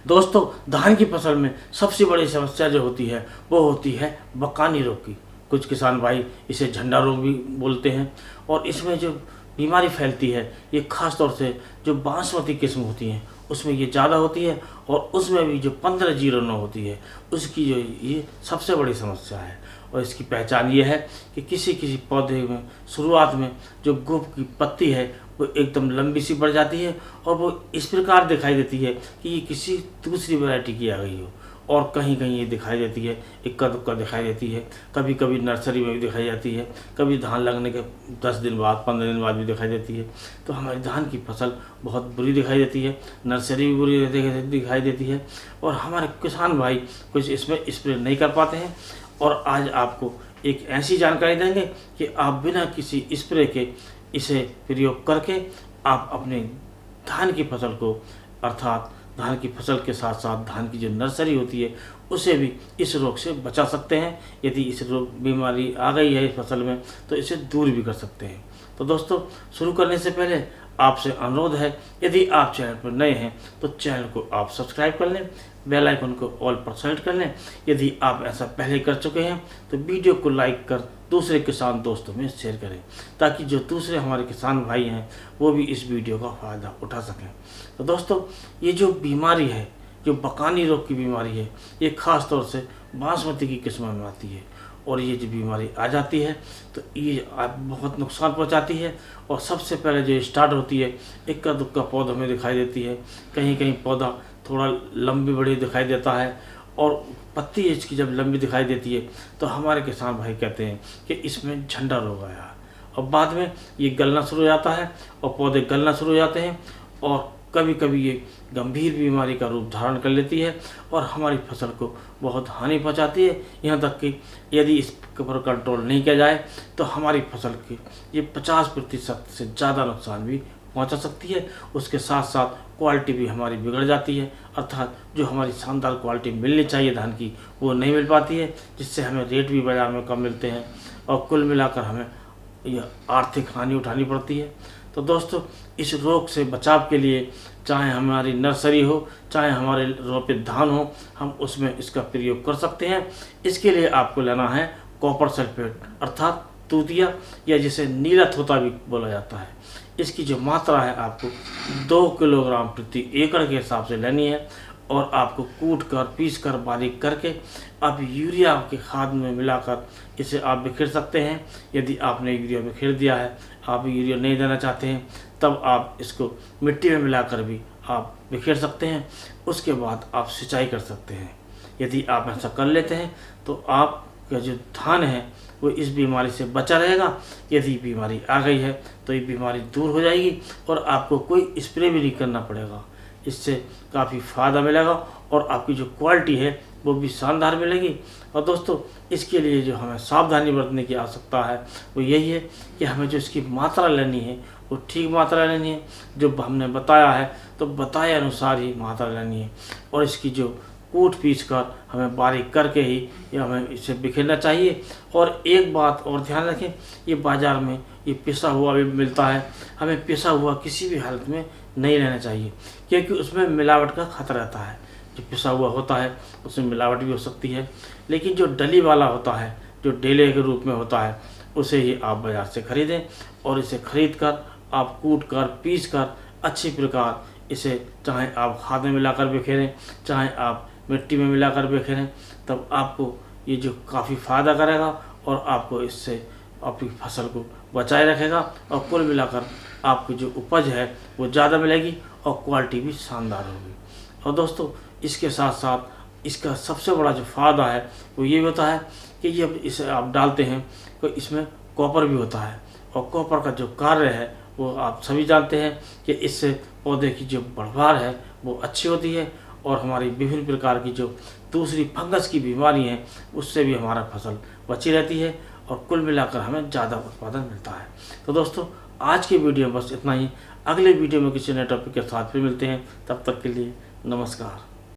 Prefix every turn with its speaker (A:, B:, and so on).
A: दोस्तों, धान की फसल में सबसे बड़ी समस्या जो होती है वो होती है बकानी रोग की। कुछ किसान भाई इसे झंडा रोग भी बोलते हैं। और इसमें जो बीमारी फैलती है ये खास तौर से जो बासमती किस्म होती हैं उसमें ये ज़्यादा होती है, और उसमें भी जो 1509 होती है उसकी जो ये सबसे बड़ी समस्या है। और इसकी पहचान ये है कि किसी किसी पौधे में शुरुआत में जो गोप की पत्ती है वो एकदम लंबी सी बढ़ जाती है, और वो इस प्रकार दिखाई देती है कि ये किसी दूसरी वैरायटी की आ गई हो। और कहीं कहीं ये दिखाई देती है, इक्का दुक्का दिखाई देती है, कभी कभी नर्सरी में भी दिखाई जाती है, कभी धान लगने के 10 दिन बाद 15 दिन बाद भी दिखाई देती है। तो हमारी धान की फसल बहुत बुरी दिखाई देती है, नर्सरी भी बुरी दिखाई देती है, और हमारे किसान भाई कुछ इसमें स्प्रे नहीं कर पाते हैं। और आज आपको एक ऐसी जानकारी देंगे कि आप बिना किसी स्प्रे के इसे प्रयोग करके आप अपने धान की फसल को, अर्थात धान की फसल के साथ साथ धान की जो नर्सरी होती है उसे भी इस रोग से बचा सकते हैं। यदि इस रोग बीमारी आ गई है इस फसल में तो इसे दूर भी कर सकते हैं। तो दोस्तों, शुरू करने से पहले आपसे अनुरोध है, यदि आप चैनल पर नए हैं तो चैनल को आप सब्सक्राइब कर लें, बेल आइकन को ऑल पर सेलेक्ट कर लें। यदि आप ऐसा पहले कर चुके हैं तो वीडियो को लाइक कर दूसरे किसान दोस्तों में शेयर करें, ताकि जो दूसरे हमारे किसान भाई हैं वो भी इस वीडियो का फ़ायदा उठा सकें। तो दोस्तों, ये जो बीमारी है, जो बकानी रोग की बीमारी है, ये ख़ास तौर से बासमती की किस्म में आती है। और ये जो बीमारी आ जाती है तो ये बहुत नुकसान पहुंचाती है। और सबसे पहले जो स्टार्ट होती है, इक्का दुक्का पौधा में दिखाई देती है, कहीं कहीं पौधा थोड़ा लंबी बड़ी दिखाई देता है, और पत्ती इसकी जब लंबी दिखाई देती है तो हमारे किसान भाई कहते हैं कि इसमें झंडा रोग आया है। और बाद में ये गलना शुरू हो जाता है और पौधे गलना शुरू हो जाते हैं, और कभी कभी ये गंभीर बीमारी का रूप धारण कर लेती है और हमारी फसल को बहुत हानि पहुंचाती है। यहाँ तक कि यदि इस पर कंट्रोल नहीं किया जाए तो हमारी फसल की ये 50% से ज़्यादा नुकसान भी पहुंचा सकती है। उसके साथ साथ क्वालिटी भी हमारी बिगड़ जाती है, अर्थात जो हमारी शानदार क्वालिटी मिलनी चाहिए धान की वो नहीं मिल पाती है, जिससे हमें रेट भी बाज़ार में कम मिलते हैं और कुल मिलाकर हमें यह आर्थिक हानि उठानी पड़ती है। तो दोस्तों, इस रोग से बचाव के लिए चाहे हमारी नर्सरी हो चाहे हमारे रोपित धान हो, हम उसमें इसका प्रयोग कर सकते हैं। इसके लिए आपको लेना है कॉपर सल्फेट, अर्थात तूतिया, या जिसे नीला थोता भी बोला जाता है। इसकी जो मात्रा है आपको 2 किलोग्राम प्रति एकड़ के हिसाब से लेनी है, और आपको कूट कर पीस कर बारीक करके आप यूरिया के खाद में मिलाकर इसे आप बिखेर सकते हैं। यदि आपने यूरिया बिखेर दिया है, आप यूरिया नहीं देना चाहते हैं, तब आप इसको मिट्टी में मिलाकर भी आप बिखेर सकते हैं। उसके बाद आप सिंचाई कर सकते हैं। यदि आप ऐसा कर लेते हैं तो आपका जो धान है वो इस बीमारी से बचा रहेगा। यदि बीमारी आ गई है तो ये बीमारी दूर हो जाएगी और आपको कोई स्प्रे भी नहीं करना पड़ेगा। इससे काफ़ी फ़ायदा मिलेगा और आपकी जो क्वालिटी है वो भी शानदार मिलेगी। और दोस्तों, इसके लिए जो हमें सावधानी बरतने की आवश्यकता है वो यही है कि हमें जो इसकी मात्रा लेनी है वो ठीक मात्रा लेनी है। जो हमने बताया है तो बताए अनुसार ही मात्रा लेनी है, और इसकी जो कूट पीस कर हमें बारीक करके ही ये हमें इसे बिखेरना चाहिए। और एक बात और ध्यान रखें, ये बाज़ार में ये पिसा हुआ भी मिलता है, हमें पिसा हुआ किसी भी हालत में नहीं लेना चाहिए, क्योंकि उसमें मिलावट का खतरा रहता है। जो पिसा हुआ होता है उसमें मिलावट भी हो सकती है, लेकिन जो डली वाला होता है, जो डेले के रूप में होता है, उसे ही आप बाज़ार से खरीदें। और इसे खरीद कर आप कूट कर पीस कर अच्छी प्रकार इसे चाहे आप खाद में मिलाकर बिखेरें चाहे आप मिट्टी में मिलाकर बिखेरें, तब आपको ये जो काफ़ी फ़ायदा करेगा और आपको इससे अपनी फसल को बचाए रखेगा। और कुल मिलाकर आपकी जो उपज है वो ज़्यादा मिलेगी और क्वालिटी भी शानदार होगी। और दोस्तों, इसके साथ साथ इसका सबसे बड़ा जो फ़ायदा है वो ये होता है कि ये इसे आप डालते हैं तो इसमें कॉपर भी होता है, और कॉपर का जो कार्य है वो आप सभी जानते हैं कि इससे पौधे की जो बढ़वार है वो अच्छी होती है, और हमारी विभिन्न प्रकार की जो दूसरी फंगस की बीमारी हैं उससे भी हमारा फसल बची रहती है, और कुल मिलाकर हमें ज़्यादा उत्पादन मिलता है। तो दोस्तों, आज की वीडियो में बस इतना ही। अगले वीडियो में किसी नए टॉपिक के साथ फिर मिलते हैं, तब तक के लिए नमस्कार।